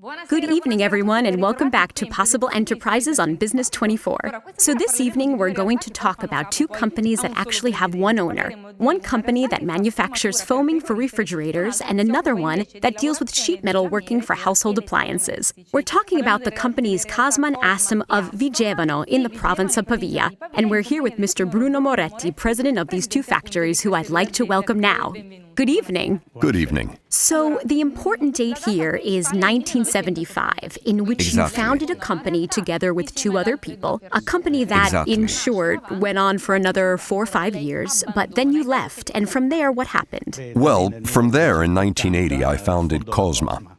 Good evening, everyone, and welcome back to Possible Enterprises on Business24. So this evening, we're going to talk about two companies that actually have one owner. One company that manufactures foaming for refrigerators, and another one that deals with sheet metal working for household appliances. We're talking about the companies Cosma and Astom of Vigevano in the province of Pavia, and we're here with Mr. Bruno Moretti, president of these two factories, who I'd like to welcome now. Good evening. Good evening. So the important date here is 1975, in which you founded a company together with two other people, a company that, in short, went on for another 4 or 5 years, but then you left, and from there, what happened? Well, from there in 1980, I founded Cosma.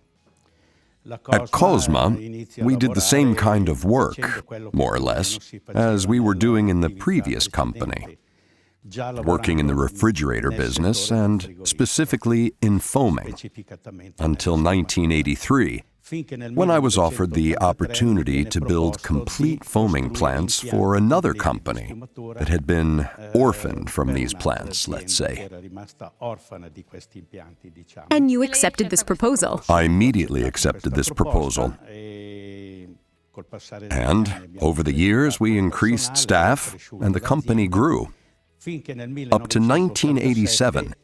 At Cosma, we did the same kind of work, more or less, as we were doing in the previous company. Working in the refrigerator business and specifically in foaming until 1983, when I was offered the opportunity to build complete foaming plants for another company that had been orphaned from these plants, let's say. And you accepted this proposal? I immediately accepted this proposal. And over the years, we increased staff and the company grew. Up to 1987,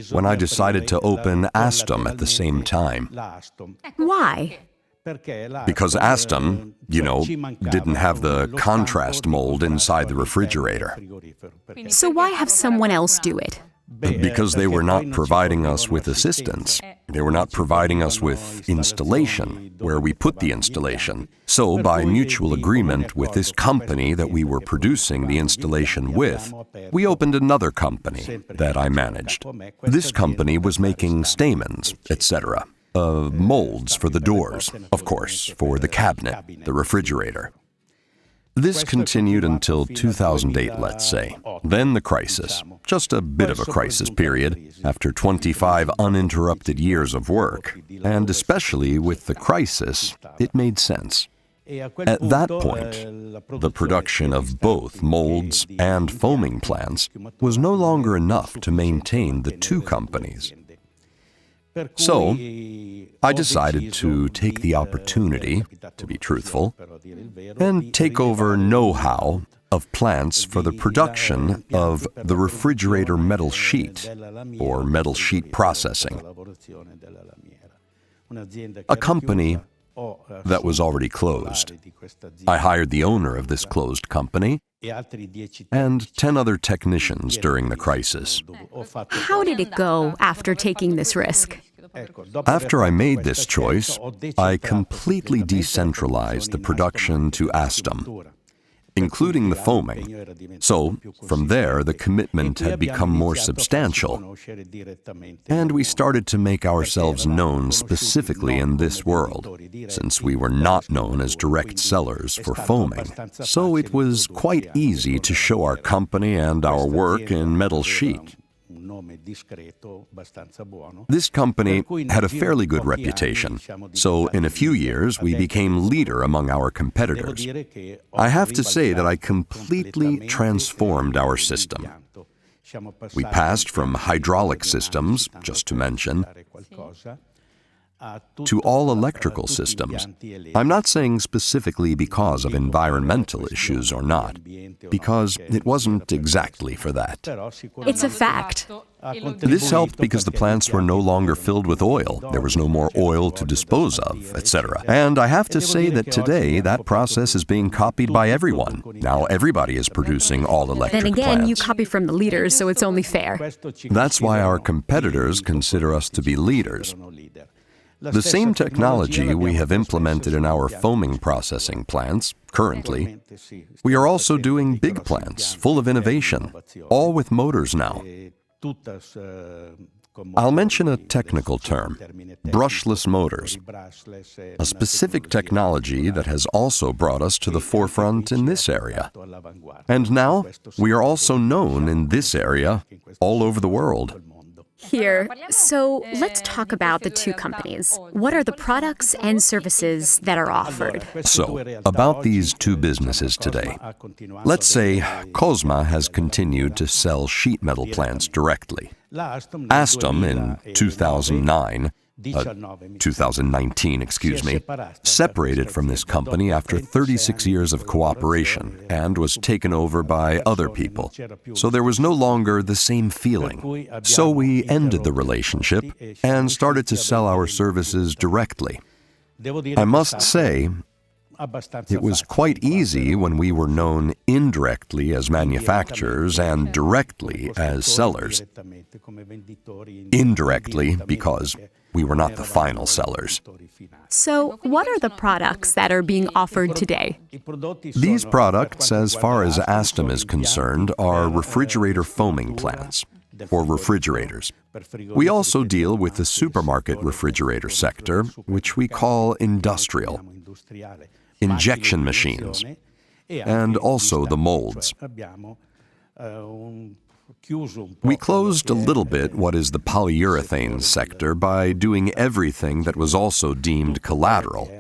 when I decided to open Astom at the same time. Why? Because Astom, didn't have the contrast mold inside the refrigerator. So why have someone else do it? Because they were not providing us with assistance. They were not providing us with installation, where we put the installation. So, by mutual agreement with this company that we were producing the installation with, we opened another company that I managed. This company was making stamens, etc., molds for the doors, of course, for the cabinet, the refrigerator. This continued until 2008, let's say. Then the crisis, just a bit of a crisis period, after 25 uninterrupted years of work. And especially with the crisis, it made sense. At that point, the production of both molds and foaming plants was no longer enough to maintain the two companies. So, I decided to take the opportunity, to be truthful, and take over know-how of plants for the production of the refrigerator metal sheet, or metal sheet processing. A company that was already closed. I hired the owner of this closed company and 10 other technicians during the crisis. How did it go after taking this risk? After I made this choice, I completely decentralized the production to Astom, including the foaming. So, from there, the commitment had become more substantial, and we started to make ourselves known specifically in this world, since we were not known as direct sellers for foaming. So it was quite easy to show our company and our work in metal sheet. This company had a fairly good reputation, so in a few years we became leader among our competitors. I have to say that I completely transformed our system. We passed from hydraulic systems, just to mention, to all electrical systems. I'm not saying specifically because of environmental issues or not, because it wasn't exactly for that. It's a fact. This helped because the plants were no longer filled with oil. There was no more oil to dispose of, etc. And I have to say that today that process is being copied by everyone. Now everybody is producing all electric plants. Then again, you copy from the leaders, so it's only fair. That's why our competitors consider us to be leaders. The same technology we have implemented in our foaming processing plants, currently, we are also doing big plants, full of innovation, all with motors now. I'll mention a technical term, brushless motors, a specific technology that has also brought us to the forefront in this area. And now, we are also known in this area all over the world. Here, so let's talk about the two companies. What are the products and services that are offered? So, about these two businesses today. Let's say Cosma has continued to sell sheet metal plants directly. Astom, in 2009, 2019, separated from this company after 36 years of cooperation and was taken over by other people. So there was no longer the same feeling. So we ended the relationship and started to sell our services directly. I must say, it was quite easy when we were known indirectly as manufacturers and directly as sellers. Indirectly because we were not the final sellers. So, what are the products that are being offered today? These products, as far as Astom is concerned, are refrigerator foaming plants, or refrigerators. We also deal with the supermarket refrigerator sector, which we call industrial, injection machines, and also the molds. We closed a little bit what is the polyurethane sector by doing everything that was also deemed collateral,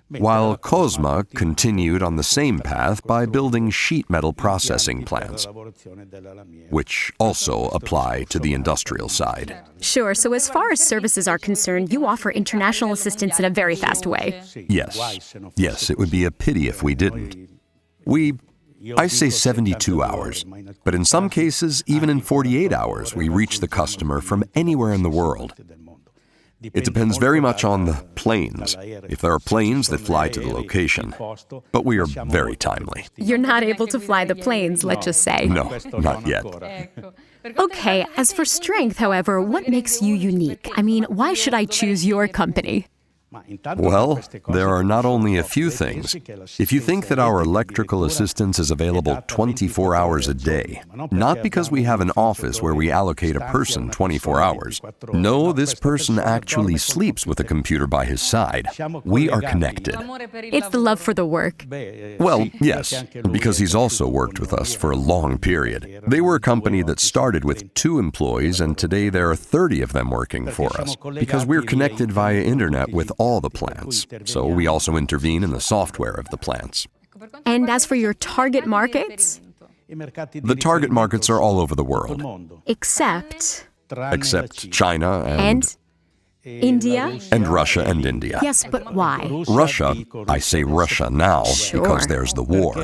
while Cosma continued on the same path by building sheet metal processing plants, which also apply to the industrial side. Sure, so as far as services are concerned, you offer international assistance in a very fast way. Yes, it would be a pity if we didn't. I say 72 hours, but in some cases, even in 48 hours, we reach the customer from anywhere in the world. It depends very much on the planes, if there are planes that fly to the location, but we are very timely. You're not able to fly the planes, let's just say. No, not yet. Okay, as for strength, however, what makes you unique? I mean, why should I choose your company? Well, there are not only a few things. If you think that our electrical assistance is available 24 hours a day, not because we have an office where we allocate a person 24 hours. No, this person actually sleeps with a computer by his side. We are connected. It's the love for the work. Well, yes, because he's also worked with us for a long period. They were a company that started with 2 employees, and today there are 30 of them working for us, because we're connected via internet with all the plants, so we also intervene in the software of the plants. And as for your target markets? The target markets are all over the world. Except China and India? And Russia and India. Yes, but why? Russia, I say Russia now because there's the war.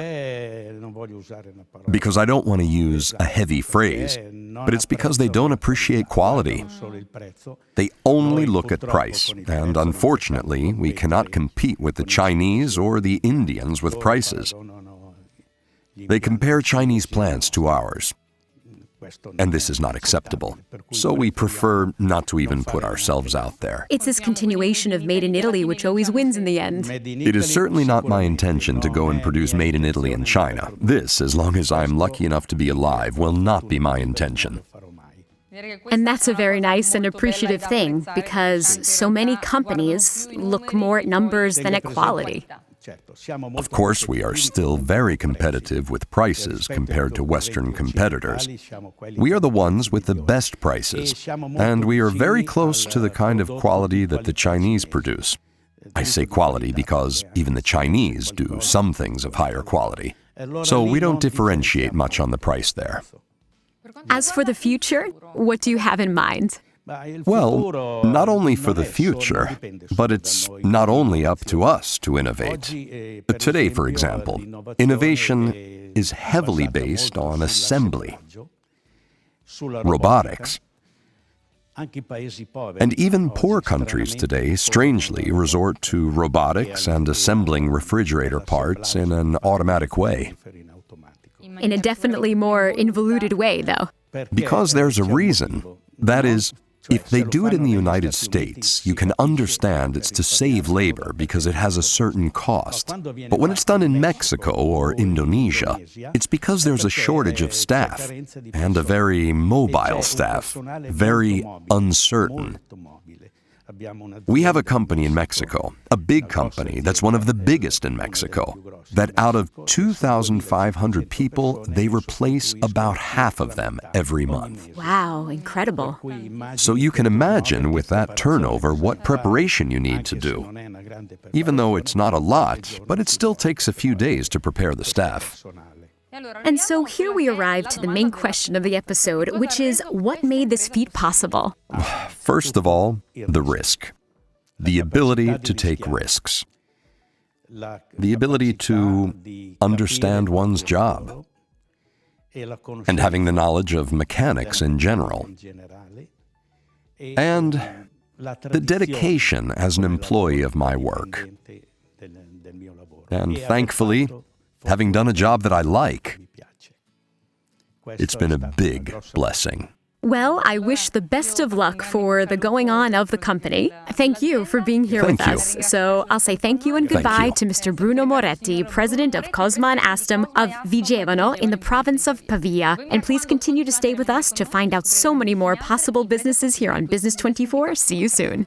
Because I don't want to use a heavy phrase, but it's because they don't appreciate quality. They only look at price, and unfortunately, we cannot compete with the Chinese or the Indians with prices. They compare Chinese plants to ours, and this is not acceptable. So we prefer not to even put ourselves out there. It's this continuation of Made in Italy which always wins in the end. It is certainly not my intention to go and produce Made in Italy in China. This, as long as I'm lucky enough to be alive, will not be my intention. And that's a very nice and appreciative thing, because so many companies look more at numbers than at quality. Of course, we are still very competitive with prices compared to Western competitors. We are the ones with the best prices, and we are very close to the kind of quality that the Chinese produce. I say quality because even the Chinese do some things of higher quality. So we don't differentiate much on the price there. As for the future, what do you have in mind? Well, not only for the future, but it's not only up to us to innovate. Today, for example, innovation is heavily based on assembly, robotics. And even poor countries today, strangely, resort to robotics and assembling refrigerator parts in an automatic way. In a definitely more involuted way, though. Because there's a reason. That is, if they do it in the United States, you can understand it's to save labor because it has a certain cost. But when it's done in Mexico or Indonesia, it's because there's a shortage of staff, and a very mobile staff, very uncertain. We have a company in Mexico, a big company that's one of the biggest in Mexico, that out of 2,500 people, they replace about half of them every month. Wow, incredible. So you can imagine with that turnover what preparation you need to do. Even though it's not a lot, but it still takes a few days to prepare the staff. And so here we arrive to the main question of the episode, which is, what made this feat possible? First of all, the risk. The ability to take risks. The ability to understand one's job. And having the knowledge of mechanics in general. And the dedication as an employee of my work. And thankfully, having done a job that I like. It's been a big blessing. Well, I wish the best of luck for the going on of the company. Thank you for being here with us. So I'll say thank you and goodbye to Mr. Bruno Moretti, president of Cosma and Astom of Vigevano in the province of Pavia. And please continue to stay with us to find out so many more possible businesses here on Business24. See you soon.